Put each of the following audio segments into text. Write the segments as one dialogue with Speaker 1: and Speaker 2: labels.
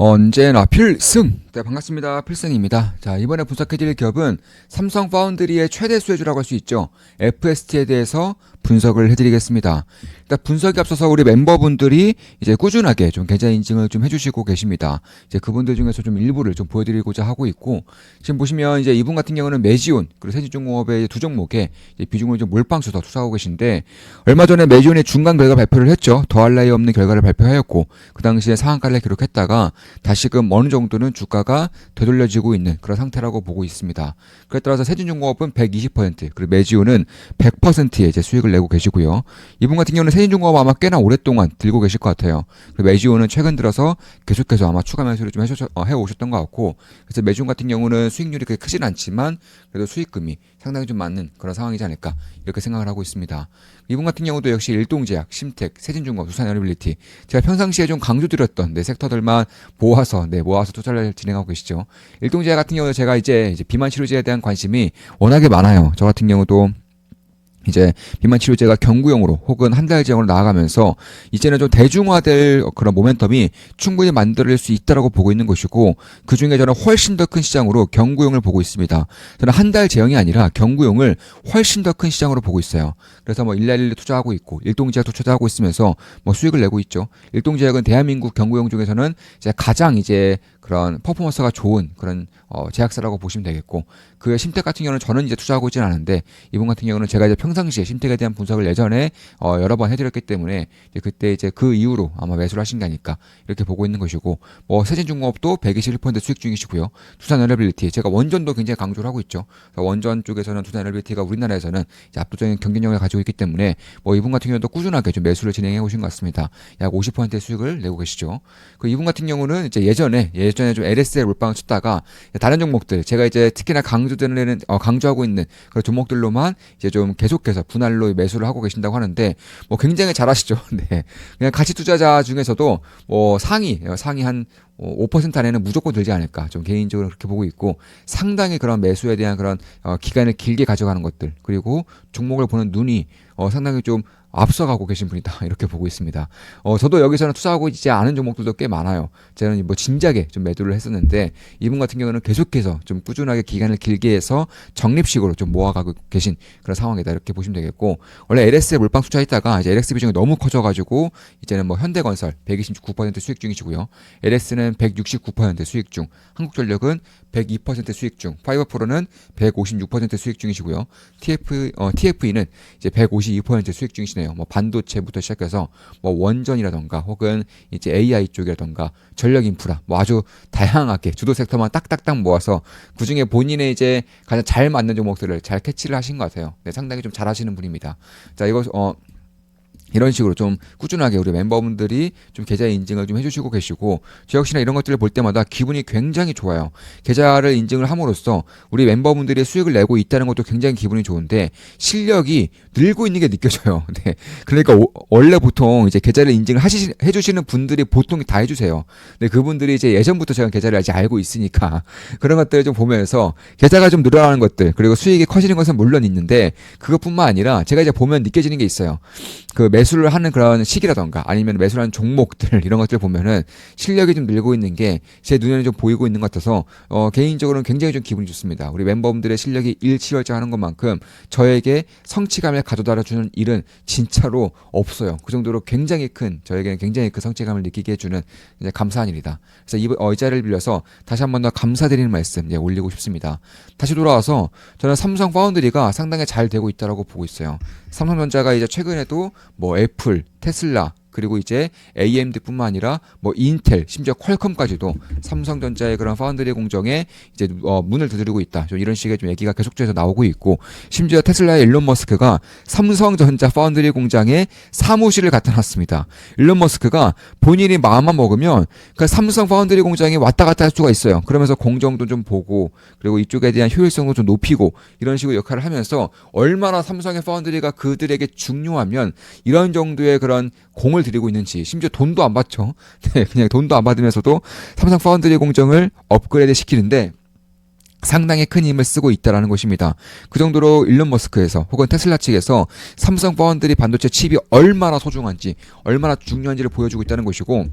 Speaker 1: 언제나 필승! 네, 반갑습니다. 필승입니다. 자, 이번에 분석해드릴 기업은 삼성 파운드리의 최대 수혜주라고 할 수 있죠. FST에 대해서 분석을 해드리겠습니다. 일단 분석에 앞서서 우리 멤버분들이 이제 꾸준하게 좀 계좌 인증을 좀 해주시고 계십니다. 이제 그분들 중에서 좀 일부를 좀 보여드리고자 하고 있고, 지금 보시면 이제 이분 같은 경우는 메지온 그리고 세진중공업의 두 종목에 이제 비중을 좀 몰빵수 더 투자하고 계신데, 얼마 전에 메지온의 중간 결과 발표를 했죠. 더할 나위 없는 결과를 발표하였고, 그 당시에 상한가를 기록했다가 다시금 어느 정도는 주가가 되돌려지고 있는 그런 상태라고 보고 있습니다. 그에 따라서 세진중공업은 120%, 그리고 메지온은 100%의 이제 수익을 내고 계시고요. 이분 같은 경우는 세진중공업 아마 꽤나 오랫동안 들고 계실 것 같아요. 그리고 메지온은 최근 들어서 계속해서 아마 추가 매수를 좀 해오셨던 것 같고, 그래서 메지온 같은 경우는 수익률이 그렇게 크진 않지만 그래도 수익금이 상당히 좀 맞는 그런 상황이지 않을까 이렇게 생각을 하고 있습니다. 이분 같은 경우도 역시 일동제약, 심텍, 세진중공업, 두산에너빌리티, 제가 평상시에 좀 강조드렸던 섹터들만 모아서 투자를 진행하고 계시죠. 일동제약 같은 경우는 제가 이제 비만 치료제에 대한 관심이 워낙에 많아요. 저 같은 경우도 이제 비만 치료제가 경구용으로 혹은 한 달 제형으로 나아가면서 이제는 좀 대중화될 그런 모멘텀이 충분히 만들어질 수 있다라고 보고 있는 것이고, 그 중에 저는 훨씬 더 큰 시장으로 경구용을 보고 있습니다. 저는 한 달 제형이 아니라 경구용을 훨씬 더 큰 시장으로 보고 있어요. 그래서 뭐 일라일리 투자하고 있고 일동제약도 투자하고 있으면서 뭐 수익을 내고 있죠. 일동제약은 대한민국 경구용 중에서는 이제 가장 이제 그런 퍼포먼스가 좋은 그런 제약사라고 보시면 되겠고, 그 심텍 같은 경우는 저는 이제 투자하고 있지는 않은데, 이분 같은 경우는 제가 이제 평상시에 심텍에 대한 분석을 예전에 여러 번 해드렸기 때문에 이제 그때 이제 그 이후로 아마 매수를 하신 게 아닐까 이렇게 보고 있는 것이고, 뭐 세진중공업도 121% 수익 중이시고요. 두산에너빌리티 제가 원전도 굉장히 강조를 하고 있죠. 원전 쪽에서는 두산에너빌리티가 우리나라에서는 이제 압도적인 경쟁력을 가지고 있기 때문에 뭐 이분 같은 경우도 꾸준하게 좀 매수를 진행해 오신 것 같습니다. 약 50%의 수익을 내고 계시죠. 그 이분 같은 경우는 이제 예전에 좀 LS에 몰빵을 쳤다가 다른 종목들 제가 이제 특히나 강조하고 있는 그런 종목들로만 이제 좀 계속해서 분할로 매수를 하고 계신다고 하는데, 뭐 굉장히 잘하시죠. 네. 그냥 가치 투자자 중에서도 뭐 상위 한 5% 안에는 무조건 들지 않을까 좀 개인적으로 그렇게 보고 있고, 상당히 그런 매수에 대한 그런 기간을 길게 가져가는 것들, 그리고 종목을 보는 눈이 상당히 좀 앞서가고 계신 분이다 이렇게 보고 있습니다. 저도 여기서는 투자하고 있지 않은 종목들도 꽤 많아요. 저는 뭐 진작에 좀 매도를 했었는데, 이분 같은 경우는 계속해서 좀 꾸준하게 기간을 길게 해서 적립식으로 좀 모아가고 계신 그런 상황이다 이렇게 보시면 되겠고, 원래 LS에 몰빵 투자했다가 이제 LS 비중이 너무 커져가지고 이제는 뭐 현대건설 129% 수익 중이시고요. LS는 169% 수익 중, 한국전력은 102% 수익 중, 파이버프로는 156% 수익 중이시고요. TFE는 이제 152% 수익 중이시네요. 뭐 반도체부터 시작해서 뭐 원전이라던가 혹은 이제 AI 쪽이라던가 전력 인프라, 뭐 아주 다양하게 주도 섹터만 딱딱딱 모아서 그 중에 본인의 이제 가장 잘 맞는 종목들을 잘 캐치를 하신 것 같아요. 네, 상당히 좀 잘하시는 분입니다. 자, 이거 이런 식으로 좀 꾸준하게 우리 멤버분들이 좀 계좌 인증을 좀 해주시고 계시고, 저 역시나 이런 것들을 볼 때마다 기분이 굉장히 좋아요. 계좌를 인증을 함으로써 우리 멤버분들이 수익을 내고 있다는 것도 굉장히 기분이 좋은데, 실력이 늘고 있는 게 느껴져요. 네. 그러니까 원래 보통 이제 계좌를 인증을 해주시는 분들이 보통 다 해주세요. 근데 그분들이 이제 예전부터 제가 계좌를 아직 알고 있으니까 그런 것들을 좀 보면서 계좌가 좀 늘어나는 것들, 그리고 수익이 커지는 것은 물론 있는데, 그것뿐만 아니라 제가 이제 보면 느껴지는 게 있어요. 그 매수를 하는 그런 시기라던가 아니면 매수를 하는 종목들, 이런 것들을 보면은 실력이 좀 늘고 있는 게 제 눈에는 좀 보이고 있는 것 같아서 개인적으로는 굉장히 좀 기분이 좋습니다. 우리 멤버분들의 실력이 일치월장하는 것만큼 저에게 성취감을 가져다 주는 일은 진짜로 없어요. 그 정도로 저에게는 굉장히 큰 성취감을 느끼게 해주는 이제 감사한 일이다. 그래서 이 자리를 빌려서 다시 한 번 더 감사드리는 말씀 올리고 싶습니다. 다시 돌아와서 저는 삼성 파운드리가 상당히 잘 되고 있다고 보고 있어요. 삼성전자가 이제 최근에도 뭐 애플, 테슬라, 그리고 이제 AMD뿐만 아니라 뭐 인텔, 심지어 퀄컴까지도 삼성전자의 그런 파운드리 공정에 이제 문을 두드리고 있다. 좀 이런 식의 좀 얘기가 계속해서 나오고 있고, 심지어 테슬라의 일론 머스크가 삼성전자 파운드리 공장에 사무실을 갖다 놨습니다. 일론 머스크가 본인이 마음만 먹으면 그 삼성 파운드리 공장에 왔다 갔다 할 수가 있어요. 그러면서 공정도 좀 보고, 그리고 이쪽에 대한 효율성도 좀 높이고, 이런 식으로 역할을 하면서 얼마나 삼성의 파운드리가 그들에게 중요하면 이런 정도의 그런 공을 들이고 있는지, 심지어 돈도 안 받죠. 네, 그냥 돈도 안 받으면서도 삼성 파운드리 공정을 업그레이드 시키는데 상당히 큰 힘을 쓰고 있다는 것입니다. 그 정도로 일론 머스크에서 혹은 테슬라 측에서 삼성 파운드리 반도체 칩이 얼마나 소중한지, 얼마나 중요한지를 보여주고 있다는 것이고,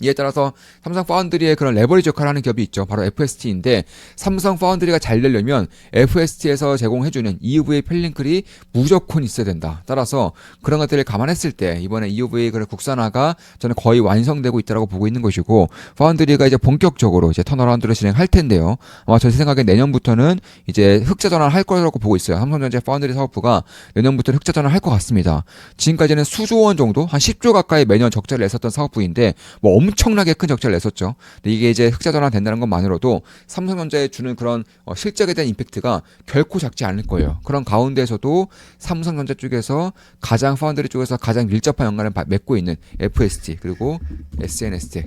Speaker 1: 이에 따라서 삼성 파운드리의 그런 레버리지 역할을 하는 기업이 있죠. 바로 FST인데 삼성 파운드리가 잘 되려면 FST에서 제공해주는 EUV 펠링클이 무조건 있어야 된다. 따라서 그런 것들을 감안했을 때 이번에 EUV 그 국산화가 저는 거의 완성되고 있다고 보고 있는 것이고 파운드리가 이제 본격적으로 이제 턴어라운드를 진행할 텐데요. 아마 제 생각에 내년부터는 이제 흑자 전환을 할 거라고 보고 있어요. 삼성전자 파운드리 사업부가 내년부터 흑자 전환을 할 것 같습니다. 지금까지는 수조 원 정도 한 10조 가까이 매년 적자를 냈었던 사업부인데 뭐 엄청나게 큰 적자를 냈었죠. 근데 이게 이제 흑자 전환 된다는 것만으로도 삼성전자에 주는 그런 실적에 대한 임팩트가 결코 작지 않을 거예요. 그런 가운데에서도 삼성전자 쪽에서 가장 파운드리 쪽에서 가장 밀접한 연관을 맺고 있는 FST 그리고 SNST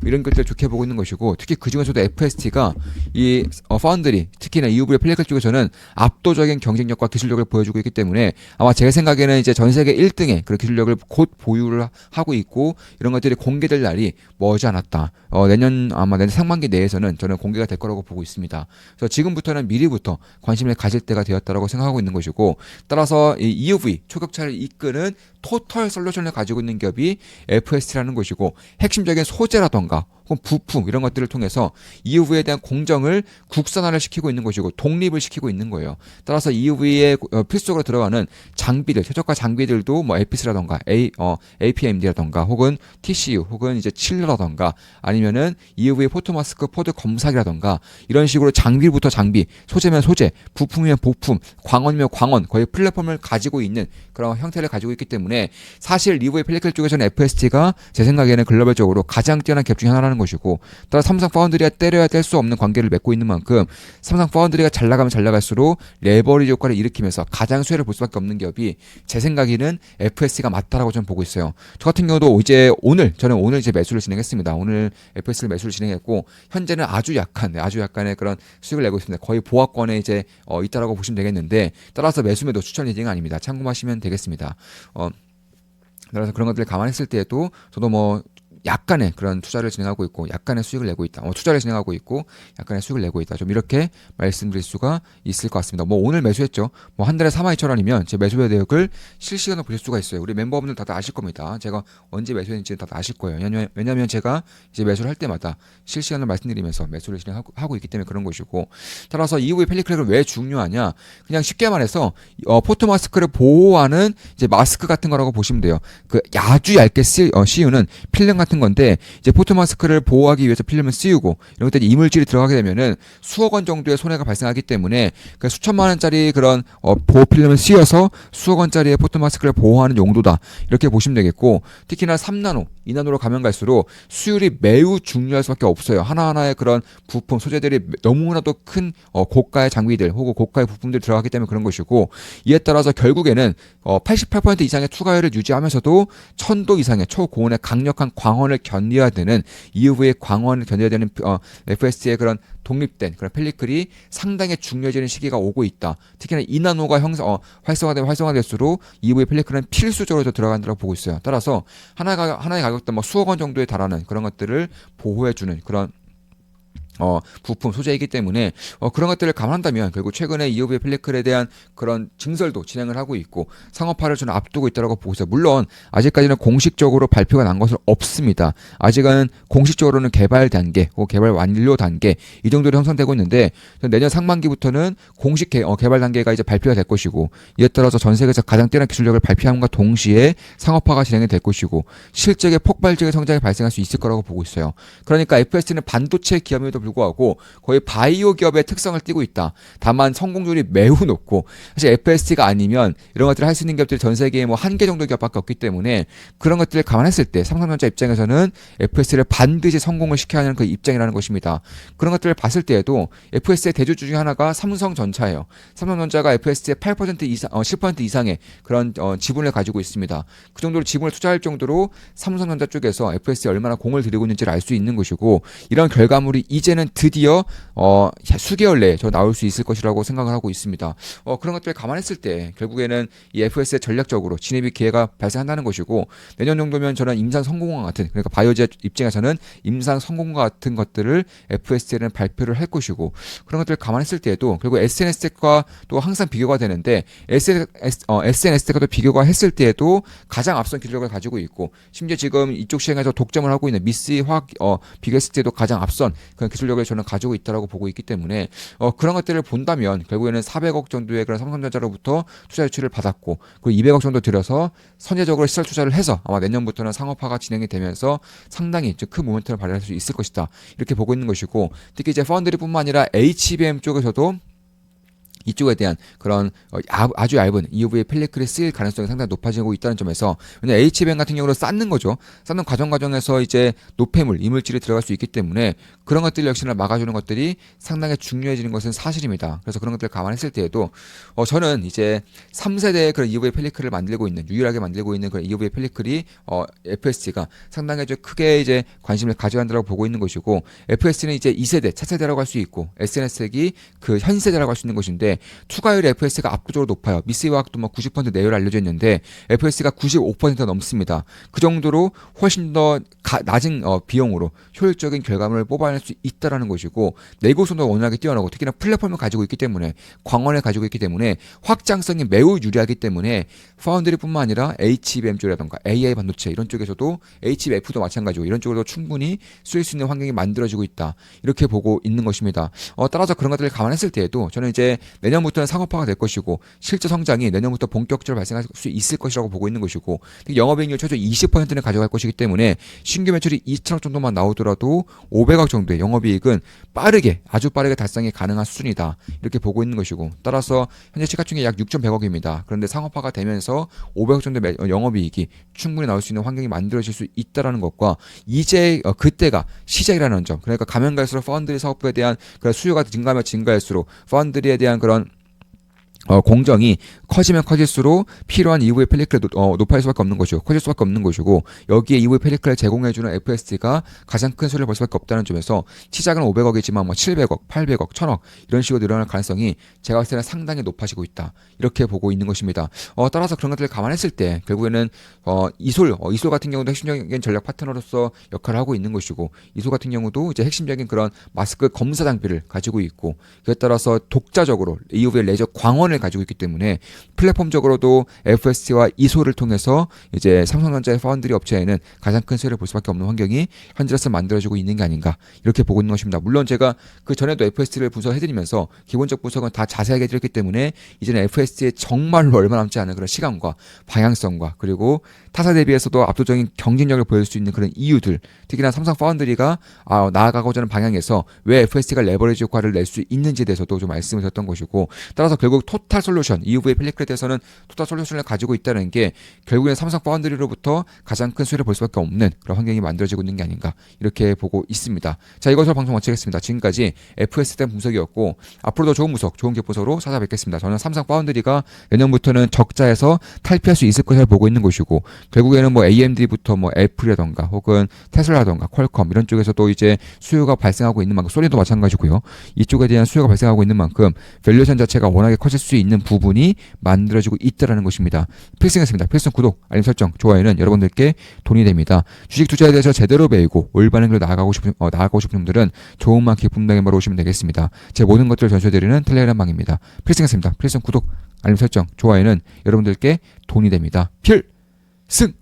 Speaker 1: 이런 것들 좋게 보고 있는 것이고 특히 그 중에서도 FST가 이 파운드리 특히나 EUV 펠리클 쪽에서는 압도적인 경쟁력과 기술력을 보여주고 있기 때문에 아마 제 생각에는 이제 전 세계 1등의 그런 기술력을 곧 보유를 하고 있고 이런 것들이 공개될 날이 머지 않았다. 아마 내년 상반기 내에서는 저는 공개가 될 거라고 보고 있습니다. 그래서 지금부터는 미리부터 관심을 가질 때가 되었다라고 생각하고 있는 것이고 따라서 이 EUV 초격차를 이끄는 토털 솔루션을 가지고 있는 기업이 FST라는 것이고 핵심적인 소재라던가 혹은 부품 이런 것들을 통해서 EUV에 대한 공정을 국산화를 시키고 있는 것이고 독립을 시키고 있는 거예요. 따라서 EUV에 필수적으로 들어가는 장비들, 최저가 장비들도 뭐 에피스라던가 APMD라던가 혹은 TCU 혹은 이제 칠러라던가 아니면은 EUV 포토마스크 포드 검사기라던가 이런 식으로 장비부터 장비, 소재면 소재, 부품이면 부품, 광원이면 광원 거의 플랫폼을 가지고 있는 그런 형태를 가지고 있기 때문에 사실 EUV 펠리클 쪽에서는 FST가 제 생각에는 글로벌적으로 가장 뛰어난 기업 중에 하나라는 것이고 따라 삼성 파운드리와 때려야 뗄 수 없는 관계를 맺고 있는 만큼 삼성 파운드리가 잘 나가면 잘 나갈수록 레버리지 효과를 일으키면서 가장 수혜를 볼 수밖에 없는 기업이 제 생각에는 FST가 맞다라고 저는 보고 있어요. 저 같은 경우도 저는 오늘 이제 매수를 진행했습니다. 오늘 FST를 매수를 진행했고 현재는 아주 약간의 그런 수익을 내고 있습니다. 거의 보합권에 이제 있다라고 보시면 되겠는데 따라서 매수 추천 리딩 아닙니다. 참고하시면 되겠습니다. 따라서 그런 것들을 감안했을 때에도 저도 뭐 약간의 그런 투자를 진행하고 있고 약간의 수익을 내고 있다. 투자를 진행하고 있고 약간의 수익을 내고 있다. 좀 이렇게 말씀드릴 수가 있을 것 같습니다. 뭐 오늘 매수했죠. 뭐 한 달에 42,000원이면 제 매수의 대역을 실시간으로 보실 수가 있어요. 우리 멤버분들 다들 아실 겁니다. 제가 언제 매수했는지 다들 아실 거예요. 왜냐하면 제가 이제 매수를 할 때마다 실시간으로 말씀드리면서 매수를 진행하고 있기 때문에 그런 것이고 따라서 EUV 펠리클은 왜 중요하냐? 그냥 쉽게 말해서 포토 마스크를 보호하는 이제 마스크 같은 거라고 보시면 돼요. 그 아주 얇게 씌우는 필름 같은 건데 이제 포토 마스크를 보호하기 위해서 필름을 씌우고 이런 것들이 이물질이 들어가게 되면은 수억 원 정도의 손해가 발생하기 때문에 그 수천만 원짜리 그런 보호 필름을 씌워서 수억 원짜리의 포토 마스크를 보호하는 용도다 이렇게 보시면 되겠고 특히나 3나노, 2나노로 가면 갈수록 수율이 매우 중요할 수밖에 없어요. 하나하나의 그런 부품 소재들이 너무나도 큰 고가의 장비들 혹은 고가의 부품들이 들어가기 때문에 그런 것이고 이에 따라서 결국에는 88% 이상의 투과율을 유지하면서도 1000도 이상의 초고온의 강력한 광원을 견뎌야 되는 EUV의 광원을 견뎌야 되는 FST의 그런 독립된 그런 펠리클이 상당히 중요해지는 시기가 오고 있다. 특히나 2나노가 활성화될수록 EUV 펠리클은 필수적으로 들어간다고 보고 있어요. 따라서 하나의 가격당 뭐 수억 원 정도에 달하는 그런 것들을 보호해주는 그런 부품 소재이기 때문에 그런 것들을 감안한다면 결국 최근에 EUV 펠리클에 대한 그런 증설도 진행을 하고 있고 상업화를 저는 앞두고 있다고 보고 있어요. 물론 아직까지는 공식적으로 발표가 난 것은 없습니다. 아직은 공식적으로는 개발 단계 혹은 개발 완료 단계 이 정도로 형성되고 있는데 내년 상반기부터는 공식 개발 단계가 이제 발표가 될 것이고 이에 따라서 전 세계에서 가장 뛰어난 기술력을 발표함과 동시에 상업화가 진행이 될 것이고 실적의 폭발적인 성장이 발생할 수 있을 거라고 보고 있어요. 그러니까 FST는 반도체 기업임에도 불구하고 거의 바이오 기업의 특성을 띠고 있다. 다만 성공률이 매우 높고 사실 FST가 아니면 이런 것들을 할 수 있는 기업들이 전 세계에 뭐 한 개 정도 기업밖에 없기 때문에 그런 것들을 감안했을 때 삼성전자 입장에서는 FST를 반드시 성공을 시켜야 하는 그 입장이라는 것입니다. 그런 것들을 봤을 때에도 FST의 대주주 중에 하나가 삼성전자예요. 삼성전자가 FST의 8% 이상, 10% 이상의 그런 지분을 가지고 있습니다. 그 정도로 지분을 투자할 정도로 삼성전자 쪽에서 FST에 얼마나 공을 들이고 있는지를 알 수 있는 것이고 이런 결과물이 이제 이제는 드디어 수개월 내에 저 나올 수 있을 것이라고 생각을 하고 있습니다. 그런 것들을 감안했을 때 결국에는 이 FS에 전략적으로 진입이 기회가 발생한다는 것이고, 내년 정도면 저는 임상 성공과 같은, 그러니까 바이오제 입장에서는 임상 성공과 같은 것들을 FS에는 발표를 할 것이고, 그런 것들을 감안했을 때에도 결국 SNS과 또 항상 비교가 되는데 SNS과 또 비교가 했을 때에도 가장 앞선 기술력을 가지고 있고, 심지어 지금 이쪽 시장에서 독점을 하고 있는 미쓰이 화학 비교했을 때도 가장 앞선 그런 기술력을 저는 가지고 있다라고 보고 있기 때문에 그런 것들을 본다면 결국에는 400억 정도의 그런 삼성전자로부터 투자 유치를 받았고, 그리고 200억 정도 들여서 선제적으로 시설 투자를 해서 아마 내년부터는 상업화가 진행이 되면서 상당히 큰 모멘텀을 발휘할 수 있을 것이다, 이렇게 보고 있는 것이고, 특히 이제 펀드리뿐만 아니라 HBM 쪽에서도 이쪽에 대한 그런 아주 얇은 EUV 펠리클이 쓰일 가능성이 상당히 높아지고 있다는 점에서, 왜냐 HBM 같은 경우는 쌓는 거죠. 쌓는 과정에서 이제 노폐물, 이물질이 들어갈 수 있기 때문에 그런 것들 역시나 막아주는 것들이 상당히 중요해지는 것은 사실입니다. 그래서 그런 것들을 감안했을 때에도 저는 이제 3세대의 그런 EUV 펠리클을 만들고 있는, 유일하게 만들고 있는 그런 EUV 펠리클이 FS가 상당히 좀 크게 이제 관심을 가져간다고 보고 있는 것이고, FS는 이제 2세대, 차세대라고 할 수 있고, SNS액이 그 현 세대라고 할 수 있는 것인데, 투과율 FS가 압도적으로 높아요. 미쓰이 화학도 뭐 90% 내외로 알려져 있는데 FS가 95% 넘습니다. 그 정도로 훨씬 더 낮은 비용으로 효율적인 결과물을 뽑아낼 수 있다라는 것이고, 내구성도 워낙에 뛰어나고, 특히나 플랫폼을 가지고 있기 때문에, 광원을 가지고 있기 때문에 확장성이 매우 유리하기 때문에 파운드리뿐만 아니라 HBM 쪽이라던가 AI 반도체 이런 쪽에서도, HBF도 마찬가지고 이런 쪽으로도 충분히 쓰일 수 있는 환경이 만들어지고 있다, 이렇게 보고 있는 것입니다. 따라서 그런 것들을 감안했을 때에도 저는 이제 내년부터는 상업화가 될 것이고, 실제 성장이 내년부터 본격적으로 발생할 수 있을 것이라고 보고 있는 것이고, 영업이익률 최소 20%는 가져갈 것이기 때문에 신규 매출이 2천억 정도만 나오더라도 500억 정도의 영업이익은 아주 빠르게 달성이 가능한 수준이다, 이렇게 보고 있는 것이고, 따라서 현재 시가총액이 약 6,100억입니다. 그런데 상업화가 되면서 500억 정도의 영업이익이 충분히 나올 수 있는 환경이 만들어질 수 있다는 것과, 이제 그때가 시작이라는 점, 그러니까 가면 갈수록 펀드 사업부에 대한 그런 수요가 증가하면 증가할수록 펀드에 대한 그런 공정이 커지면 커질수록 필요한 EUV 펠리클이 높아질 수밖에 없는 것이고, 커질 수밖에 없는 것이고, 여기에 EUV 펠리클을 제공해주는 FS가 가장 큰 수혜를 볼 수밖에 없다는 점에서, 시작은 500억이지만 뭐 700억, 800억, 1000억 이런 식으로 늘어날 가능성이 제가 봤을 때는 상당히 높아지고 있다, 이렇게 보고 있는 것입니다. 따라서 그런 것들을 감안했을 때 결국에는 이솔 같은 경우도 핵심적인 전략 파트너로서 역할을 하고 있는 것이고, 이솔 같은 경우도 이제 핵심적인 그런 마스크 검사 장비를 가지고 있고, 그에 따라서 독자적으로 EUV 레이저 광원을 가지고 있기 때문에 플랫폼적으로도 FS와 이소를 통해서 이제 삼성전자의 파운드리 업체에는 가장 큰 수혜를 볼 수밖에 없는 환경이 현재로서 만들어지고 있는 게 아닌가, 이렇게 보고 있는 것입니다. 물론 제가 그 전에도 FS를 분석해드리면서 기본적 분석은 다 자세하게 해드렸기 때문에 이제는 FS에 정말로 얼마 남지 않은 그런 시간과 방향성과, 그리고 타사 대비해서도 압도적인 경쟁력을 보여줄 수 있는 그런 이유들, 특히나 삼성 파운드리가 나아가고자 하는 방향에서 왜 FS가 레버리지 효과를 낼 수 있는지에 대해서도 좀 말씀을 드렸던 것이고, 따라서 결국 토탈 솔루션, EUV 펠리클에 대해서는 토탈 솔루션을 가지고 있다는 게 결국엔 삼성 파운드리로부터 가장 큰 수혜를 볼 수밖에 없는 그런 환경이 만들어지고 있는 게 아닌가, 이렇게 보고 있습니다. 자, 이것으로 방송 마치겠습니다. 지금까지 FS에 대한 분석이었고, 앞으로도 좋은 분석, 좋은 격분석으로 찾아뵙겠습니다. 저는 삼성 파운드리가 내년부터는 적자에서 탈피할 수 있을 것을 보고 있는 것이고, 결국에는 뭐 AMD부터 뭐 애플이라던가 혹은 테슬라라던가 퀄컴 이런 쪽에서도 이제 수요가 발생하고 있는 만큼, 소니도 마찬가지고요. 이쪽에 대한 수요가 발생하고 있는 만큼 밸류에이션 자체가 워낙에 커질 수 있는 부분이 만들어지고 있다는 것입니다. 필승했습니다. 필승 구독, 알림 설정, 좋아요는 여러분들께 돈이 됩니다. 주식 투자에 대해서 제대로 배우고 올바른 길로 나아가고 싶은 분들은 좋은 만 기쁨 당에바로 오시면 되겠습니다. 제 모든 것들을 전수해드리는 텔레그램 방입니다. 필승했습니다. 필승 구독, 알림 설정, 좋아요는 여러분들께 돈이 됩니다. 필승!